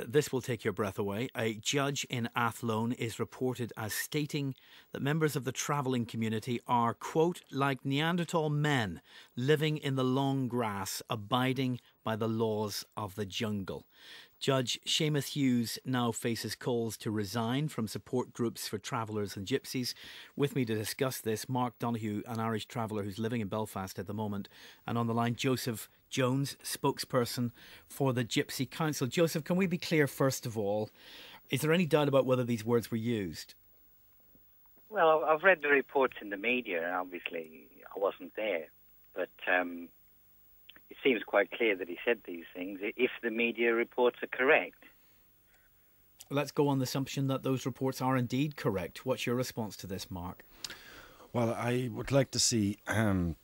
This will take your breath away. A judge in Athlone is reported as stating that members of the travelling community are, quote, like Neanderthal men living in the long grass, abiding by the laws of the jungle. Judge Seamus Hughes now faces calls to resign from support groups for travellers and gypsies. With me to discuss this, Mark Donoghue, an Irish traveller who's living in Belfast at the moment. And on the line, Joseph Jones, spokesperson for the Gypsy Council. Joseph, can we be clear, first of all, is there any doubt about whether these words were used? Well, I've read the reports in the media, and obviously I wasn't there. But it seems quite clear that he said these things, if the media reports are correct. Let's go on the assumption that those reports are indeed correct. What's your response to this, Mark? Well, I would like to see Mr.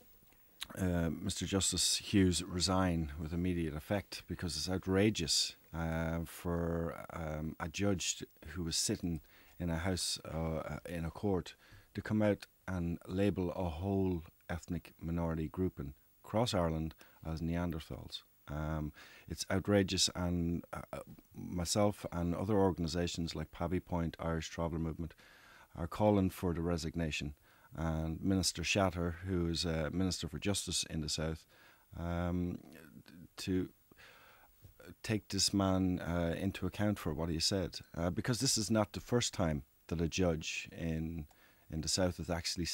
Justice Hughes resign with immediate effect, because it's outrageous for a judge who was sitting in a house in a court to come out and label a whole ethnic minority grouping across Ireland as Neanderthals. It's outrageous, and myself and other organisations like Pavee Point, Irish Traveller Movement, are calling for the resignation. And Minister Shatter, who is Minister for Justice in the South, to take this man into account for what he said, because this is not the first time that a judge in the South has actually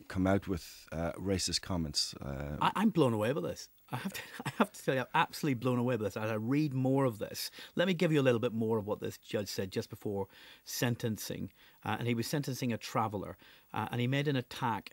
come out with racist comments. I'm blown away by this. I have to tell you, I'm absolutely blown away by this. As I read more of this, let me give you a little bit more of what this judge said just before sentencing. And he was sentencing a traveller, and he made an attack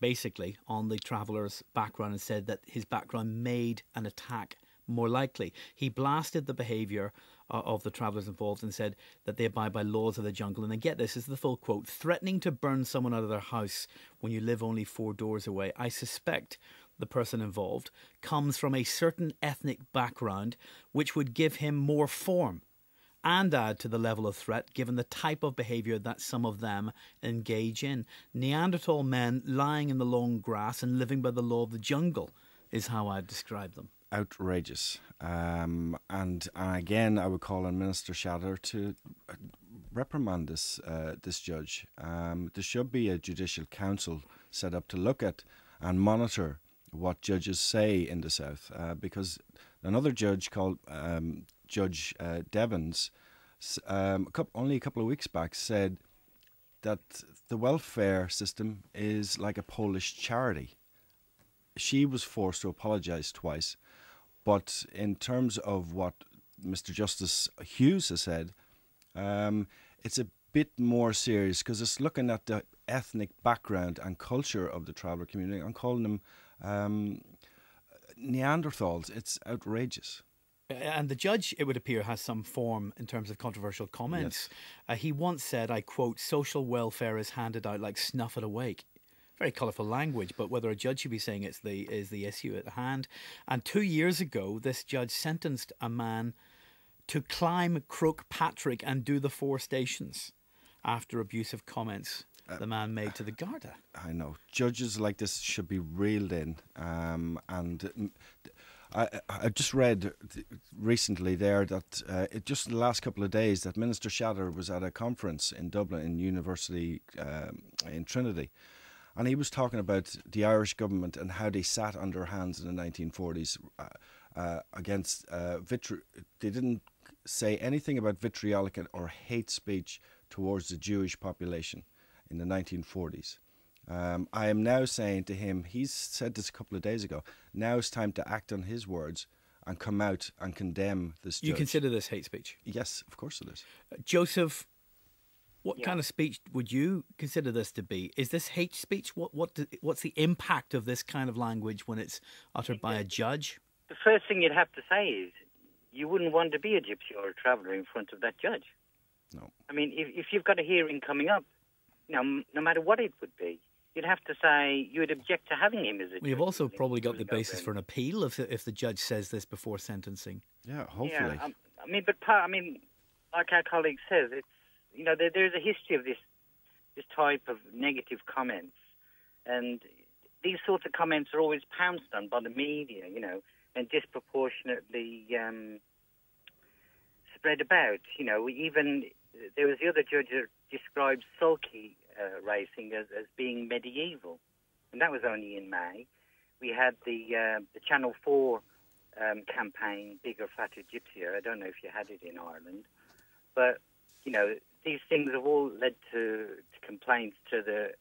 basically on the traveller's background and said that his background made an attack more likely. He blasted the behaviour of the travellers involved and said that they abide by laws of the jungle. And then get this is the full quote: threatening to burn someone out of their house when you live only 4 doors away. I suspect the person involved comes from a certain ethnic background which would give him more form and add to the level of threat given the type of behaviour that some of them engage in. Neanderthal men lying in the long grass and living by the law of the jungle is how I'd describe them. Outrageous. And again, I would call on Minister Shatter to reprimand this judge. There should be a judicial council set up to look at and monitor what judges say in the South, because another judge called Judge Devons, only a couple of weeks back, said that the welfare system is like a Polish charity. She was forced to apologise twice, but in terms of what Mr. Justice Hughes has said, it's a bit more serious, because it's looking at the ethnic background and culture of the traveller community and calling them Neanderthals. It's outrageous. And the judge, it would appear, has some form in terms of controversial comments. Yes. He once said, I quote, social welfare is handed out like snuff at a wake. Very colourful language, but whether a judge should be saying is the issue at hand. And 2 years ago, this judge sentenced a man to climb Crook Patrick and do the 4 stations after abusive comments the man made to the Garda. I know. Judges like this should be reeled in. And I just read recently there that just in the last couple of days that Minister Shatter was at a conference in Dublin, in University in Trinity. And he was talking about the Irish government and how they sat on their hands in the 1940s against they didn't say anything about vitriolic or hate speech towards the Jewish population in the 1940s. I am now saying to him, he's said this a couple of days ago, now it's time to act on his words and come out and condemn this judge. You consider this hate speech? Yes, of course it is. Joseph, what kind of speech would you consider this to be? Is this hate speech? What's the impact of this kind of language when it's uttered by a judge? The first thing you'd have to say is you wouldn't want to be a gypsy or a traveller in front of that judge. No. I mean, if you've got a hearing coming up, no matter what it would be, you'd have to say you would object to having him as a judge. Well, you've also probably got the basis for an appeal if the judge says this before sentencing. Yeah, hopefully. Yeah, like our colleague says, it's there's a history of this type of negative comments, and these sorts of comments are always pounced on by the media, and disproportionately spread about. Even there was the other judge that described sulky racing as being medieval, and that was only in May. We had the Channel 4 campaign, Bigger, Fatter, Gypsier. I don't know if you had it in Ireland, but these things have all led to complaints to the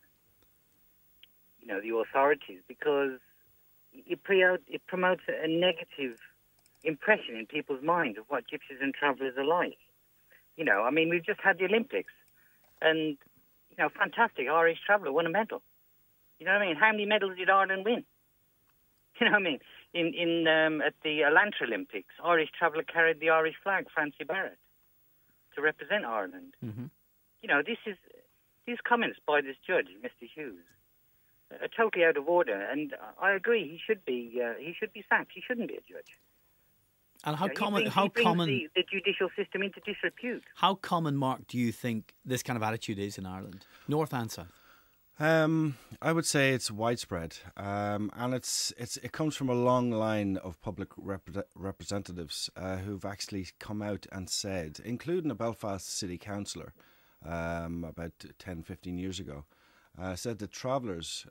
authorities, because it promotes a negative impression in people's minds of what gypsies and travellers are like. We've just had the Olympics, and fantastic, Irish traveller won a medal. How many medals did Ireland win? At the Atlanta Olympics, Irish traveller carried the Irish flag, Francie Barrett, to represent Ireland. Mm-hmm. These comments by this judge, Mr. Hughes, are totally out of order, and I agree he should be sacked. He shouldn't be a judge. And how common? The judicial system into disrepute. How common, Mark, do you think this kind of attitude is in Ireland, North and South? I would say it's widespread, and it comes from a long line of public representatives who've actually come out and said, including a Belfast city councillor about 10, 15 years ago, said that travellers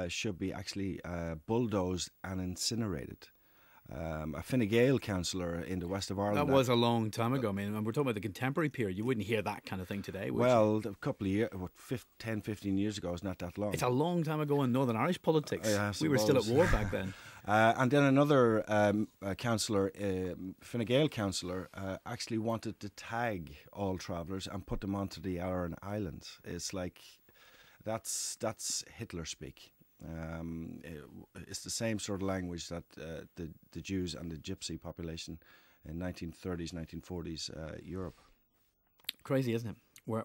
should be actually bulldozed and incinerated. A Fine Gael councillor in the west of Ireland. That was a long time ago. When we're talking about the contemporary period, you wouldn't hear that kind of thing today, would you? A couple of years, 10, 15 years ago, it's not that long. It's a long time ago in Northern Irish politics. We were still at war back then. And then another councillor, Fine Gael councillor, actually wanted to tag all travellers and put them onto the Aran Islands. It's like, that's Hitler speak. It's the same sort of language that the Jews and the Gypsy population in 1930s, 1940s Europe. Crazy, isn't it?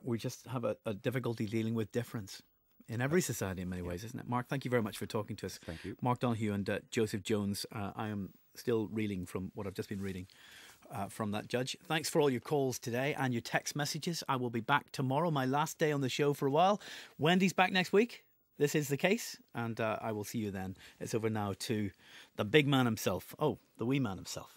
We just have a difficulty dealing with difference in every society in many ways, isn't it? Mark, thank you very much for talking to us. Thank you. Mark Donoghue and Joseph Jones. I am still reeling from what I've just been reading from that judge. Thanks for all your calls today and your text messages. I will be back tomorrow, my last day on the show for a while. Wendy's back next week. This is the case, and I will see you then. It's over now to the big man himself. Oh, the wee man himself.